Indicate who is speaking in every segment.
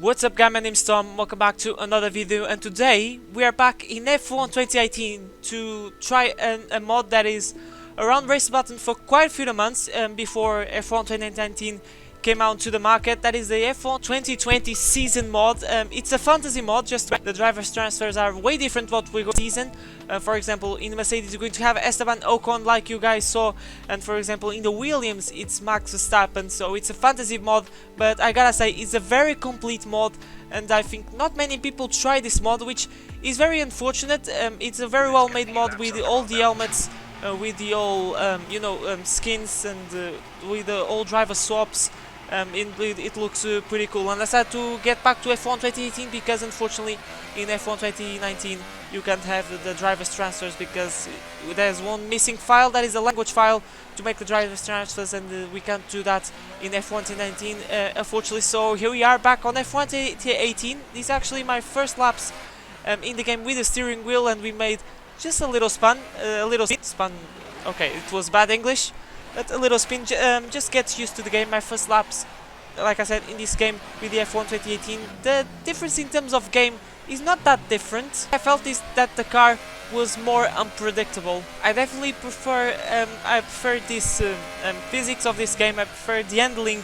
Speaker 1: What's up guys, my name's Tom, welcome back to another video, and today we are back in F1 2018 to try a mod that is around Race Button for quite a few months before F1 2019 came out to the market. That is the F1 2020 season mod. It's a fantasy mod, just the drivers transfers are way different what we got season. For example, in Mercedes you're going to have Esteban Ocon like you guys saw, and for example in the Williams it's Max Verstappen, so it's a fantasy mod, but I gotta say it's a very complete mod, and I think not many people try this mod, which is very unfortunate. It's a very well made mod with all the helmets, with the all skins, and with the all driver swaps. It looks pretty cool, and I decided to get back to F1 2018 because unfortunately in F1 2019 you can't have the driver's transfers because there's one missing file, that is a language file to make the driver's transfers, and we can't do that in F1 2019 unfortunately. So here we are back on F1 2018. This is actually my first laps in the game with the steering wheel, and we made just a little spin. Okay, it was bad English. But a little spin, just get used to the game. My first laps, like I said, in this game with the F1 2018, the difference in terms of game is not that different. I felt that the car was more unpredictable. I definitely prefer, this physics of this game. I prefer the handling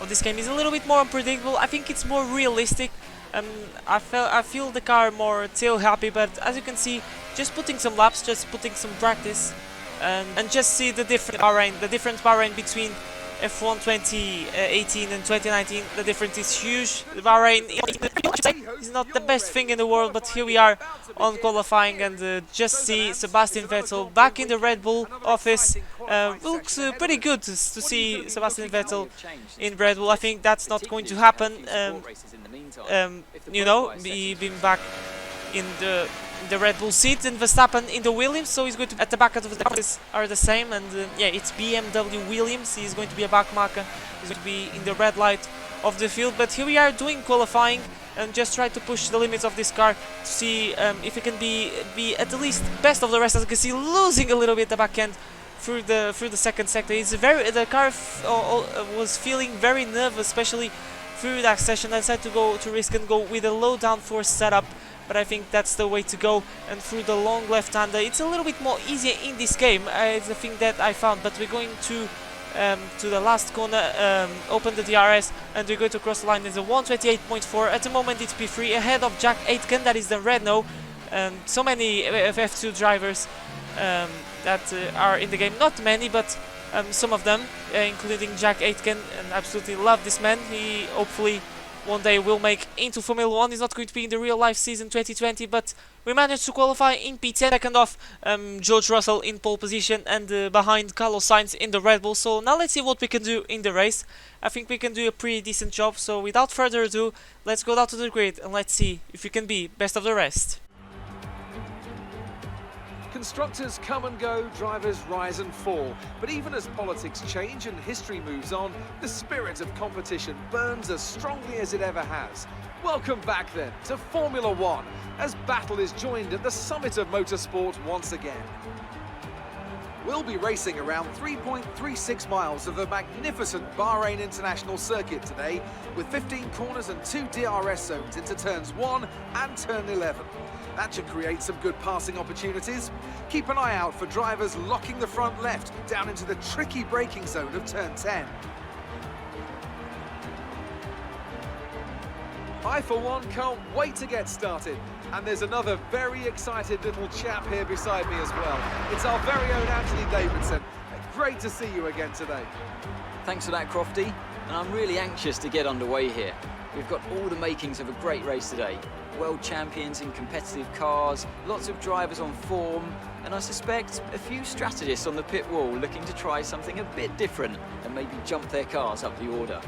Speaker 1: of this game is a little bit more unpredictable. I think it's more realistic. I feel the car more tail happy, but as you can see, just putting some laps, just putting some practice, and just see the different Bahrain between F1 2018 and 2019. The difference is huge. The Bahrain is not the best thing in the world, but here we are on qualifying, and just see Sebastian Vettel back in the Red Bull office. Looks pretty good to see Sebastian Vettel in Red Bull. I think that's not going to happen. Being back in the Red Bull seat, and Verstappen in the Williams, so he's going to at the back of the cars are the same, and yeah, it's BMW Williams. He's going to be a back marker. He's going to be in the red light of the field. But here we are doing qualifying and just try to push the limits of this car to see if it can be at least best of the rest. As you can see, losing a little bit the back end through the second sector. The car was feeling very nervous, especially through that session. I decided to risk and go with a low downforce setup, but I think that's the way to go, and through the long left-hander. It's a little bit more easier in this game, it's the thing that I found, but we're going to the last corner, open the DRS, and we're going to cross the line. There's a 128.4, at the moment it's P3, ahead of Jack Aitken, that is the Renault. So many F2 drivers that are in the game, not many, but some of them, including Jack Aitken, and absolutely love this man. He hopefully one day will make into Formula 1. He's not going to be in the real life season 2020, but we managed to qualify in P10, second off George Russell in pole position, and behind Carlos Sainz in the Red Bull. So now let's see what we can do in the race. I think we can do a pretty decent job, so without further ado, let's go down to the grid and let's see if we can be best of the rest.
Speaker 2: Constructors come and go, drivers rise and fall. But even as politics change and history moves on, the spirit of competition burns as strongly as it ever has. Welcome back then to Formula One, as battle is joined at the summit of motorsport once again. We'll be racing around 3.36 miles of the magnificent Bahrain International Circuit today, with 15 corners and 2 DRS zones into turns 1 and turn 11. That should create some good passing opportunities. Keep an eye out for drivers locking the front left down into the tricky braking zone of turn 10. I, for one, can't wait to get started. And there's another very excited little chap here beside me as well. It's our very own Anthony Davidson. Great to see you again today.
Speaker 3: Thanks for that, Crofty. And I'm really anxious to get underway here. We've got all the makings of a great race today. World champions in competitive cars, lots of drivers on form, and I suspect a few strategists on the pit wall looking to try something a bit different and maybe jump their cars up the order.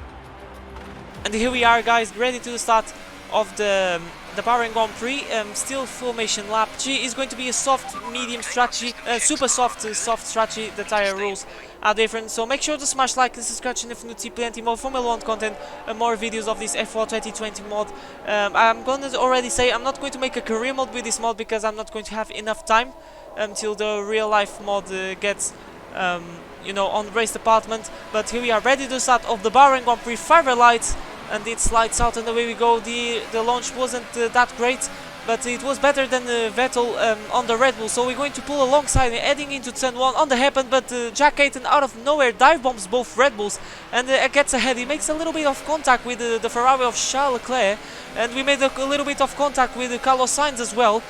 Speaker 1: And here we are, guys, ready to start of the Bahrain Grand Prix. Still formation lap. G is going to be a soft, medium strategy, super soft strategy. The tire rules are different, so make sure to smash like and subscribe if you want to see plenty more Formula 1 content and more videos of this F1 2020 mod. I'm going to already say I'm not going to make a career mode with this mod because I'm not going to have enough time until the real life mod gets on the race department. But here we are, ready to start of the Bahrain Grand Prix. 5 red lights. and it slides out, and away we go. The launch wasn't that great, but it was better than Vettel on the Red Bull, so we're going to pull alongside, heading into turn 1 on the hairpin, but Jack Ayton out of nowhere dive bombs both Red Bulls and gets ahead. He makes a little bit of contact with the Ferrari of Charles Leclerc, and we made a little bit of contact with Carlos Sainz as well,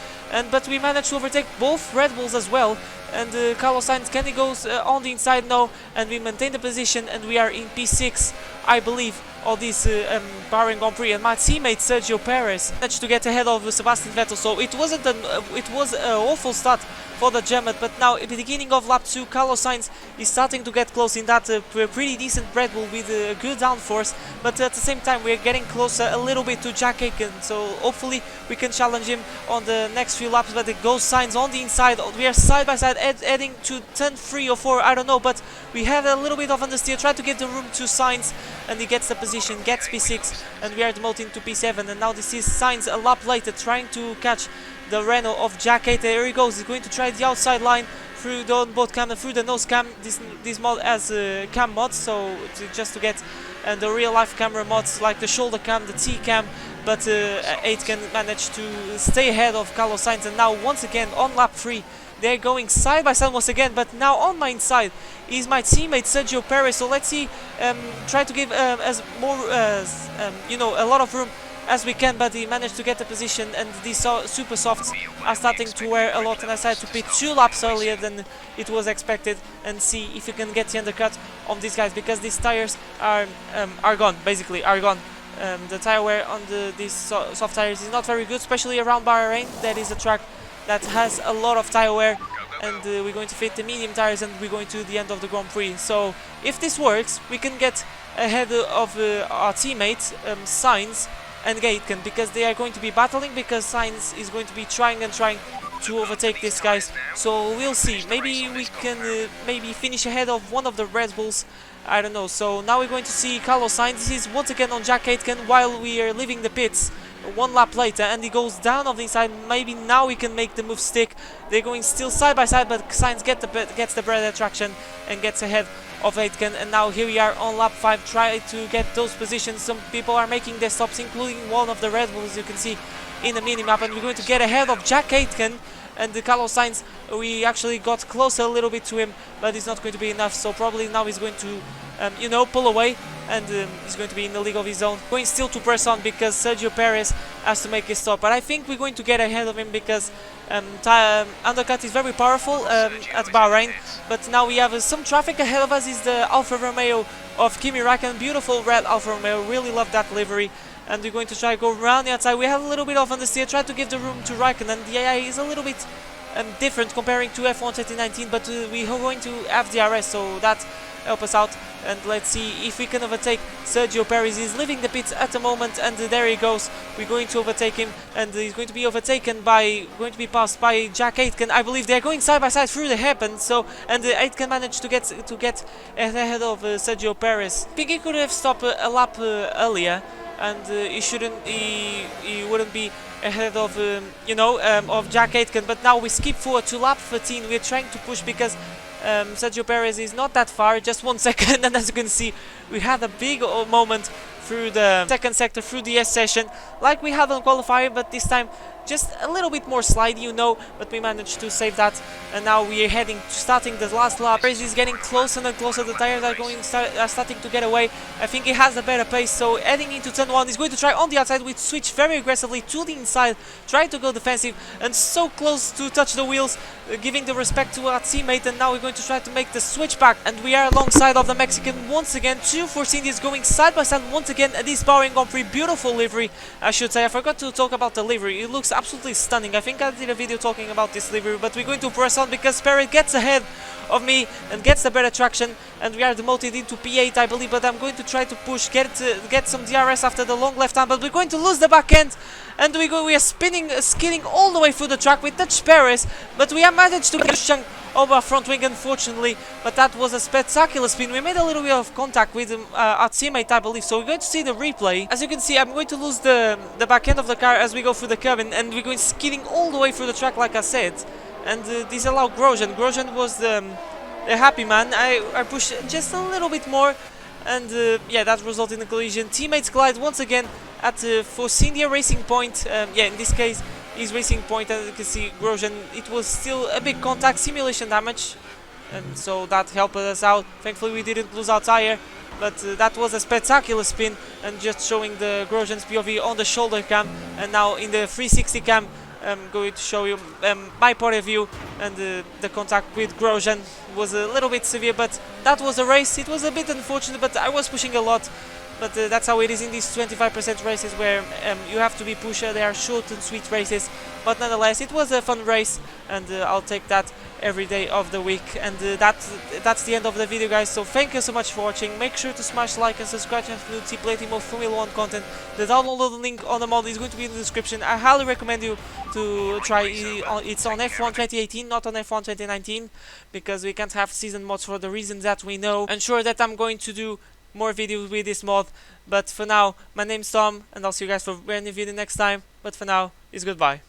Speaker 1: but we managed to overtake both Red Bulls as well. And Carlos Sainz, can he goes on the inside? No, and we maintain the position, and we are in P6, I believe, of this Bahrain Grand Prix. And my teammate Sergio Perez managed to get ahead of Sebastian Vettel, so it wasn't it was an awful start for the German, but now at the beginning of lap 2, Carlos Sainz is starting to get close in that pretty decent Red Bull with a good downforce, but at the same time we're getting closer a little bit to Jack Aitken, so hopefully we can challenge him on the next few laps. But it goes Sainz on the inside. We are side by side heading to turn 3 or 4, I don't know, but we have a little bit of understeer, try to get the room to Sainz, and he gets the position, gets P6, and we are demoting to P7. And now this is Sainz a lap later trying to catch the Renault of Jack Ayton. Here he goes, he's going to try the outside line through the onboard cam and through the nose cam. This mod has cam mods, so just to get the real life camera mods like the shoulder cam, the T cam, but Aitken managed to stay ahead of Carlos Sainz. And now once again on lap 3 they're going side by side once again, but now on my inside is my teammate Sergio Perez. So let's see, try to give as more you know, a lot of room as we can, but he managed to get the position, and these super softs are starting to wear a lot, and I decided to pit 2 laps earlier than it was expected and see if you can get the undercut on these guys, because these tires are gone, basically are gone. The tire wear on these soft tires is not very good, especially around Bahrain. That is a track that has a lot of tire wear, and we're going to fit the medium tires, and we're going to the end of the Grand Prix. So if this works, we can get ahead of our teammates Sainz and Aitken, because they are going to be battling, because Sainz is going to be trying to overtake these guys. So we'll see, maybe we can maybe finish ahead of one of the Red Bulls, I don't know. So now we're going to see Carlos Sainz. This is once again on Jack Aitken while we are leaving the pits 1 lap later, and he goes down of the inside. Maybe now we can make the move stick. They're going still side by side, but Sainz gets the better traction and gets ahead of Aitken. And now here we are on lap 5, try to get those positions. Some people are making their stops, including one of the Red Bulls, you can see in the mini-map, and we're going to get ahead of Jack Aitken. And the Carlos Sainz, we actually got closer a little bit to him, but it's not going to be enough, so probably now he's going to you know, pull away, and he's going to be in the league of his own. Going still to press on because Sergio Perez has to make his stop, but I think we're going to get ahead of him because undercut is very powerful at Bahrain. But now we have some traffic ahead of us. Is the Alfa Romeo of Kimi Räikkönen, beautiful red Alfa Romeo, really love that livery. And we're going to try to go around the outside. We have a little bit of understeer, try to give the room to Räikkönen. The AI is a little bit different comparing to F1 2019, but we are going to have DRS, so that help us out. And let's see if we can overtake Sergio Perez. He's leaving the pits at the moment, and there he goes. We're going to overtake him, and he's going to be overtaken by, going to be passed by Jack Aitken. I believe they're going side by side through the hairpin. So, and Aitken managed to get ahead of Sergio Perez. I think he could have stopped a lap earlier, and he wouldn't be ahead of you know, of Jack Aitken. But now we skip forward to lap 13. We're trying to push because Sergio Perez is not that far, just 1 second, and as you can see, we had a big moment through the second sector, through the S session, like we had on qualifying, but this time just a little bit more slidey, you know, but we managed to save that. And now we are heading to starting the last lap. Perez is getting closer and closer. The tires are starting to get away. I think he has a better pace, so heading into turn 1, he's going to try on the outside. We switch very aggressively to the inside, try to go defensive, and so close to touch the wheels, giving the respect to our teammate. And now we're going to try to make the switch back, and we are alongside of the Mexican once again. 2 Force Indians going side by side once again at this Bahrain Grand Prix. Beautiful livery, I should say. I forgot to talk about the livery. It looks absolutely stunning. I think I did a video talking about this livery, but we're going to press on because Perez gets ahead of me and gets the better traction, and we are demoted into P8, I believe. But I'm going to try to push, get some DRS after the long left hand, but we're going to lose the back end, and we are skidding all the way through the track. We touched Perez, but we have managed to get a chunk over our front wing, unfortunately, but that was a spectacular spin. We made a little bit of contact with our teammate, I believe, so we're going to see the replay. As you can see, I'm going to lose the back end of the car as we go through the curve, and we're going skidding all the way through the track, like I said. And this allowed Grosjean. Grosjean was the happy man. I pushed just a little bit more, and yeah, that resulted in a collision. Teammates collide once again at Force India Racing Point. Yeah, in this case, his Racing Point, as you can see, Grosjean, it was still a big contact, simulation damage, and so that helped us out. Thankfully, we didn't lose our tire, but that was a spectacular spin, and just showing the Grosjean's POV on the shoulder cam, and now in the 360 cam, I'm going to show you my point of view, and the contact with Grosjean was a little bit severe, but that was a race. It was a bit unfortunate, but I was pushing a lot. But that's how it is in these 25% races, where you have to be pusher. They are short and sweet races, but nonetheless, it was a fun race, and I'll take that every day of the week. And that's the end of the video, guys. So thank you so much for watching. Make sure to smash like and subscribe to see plenty more Formula 1 content. The download link on the mod is going to be in the description. I highly recommend you to try it. It's on F1 2018, not on F1 2019, because we can't have season mods for the reasons that we know. I'm sure that I'm going to do more videos with this mod, but for now, my name's Tom, and I'll see you guys for a brand new video next time. But for now, it's goodbye.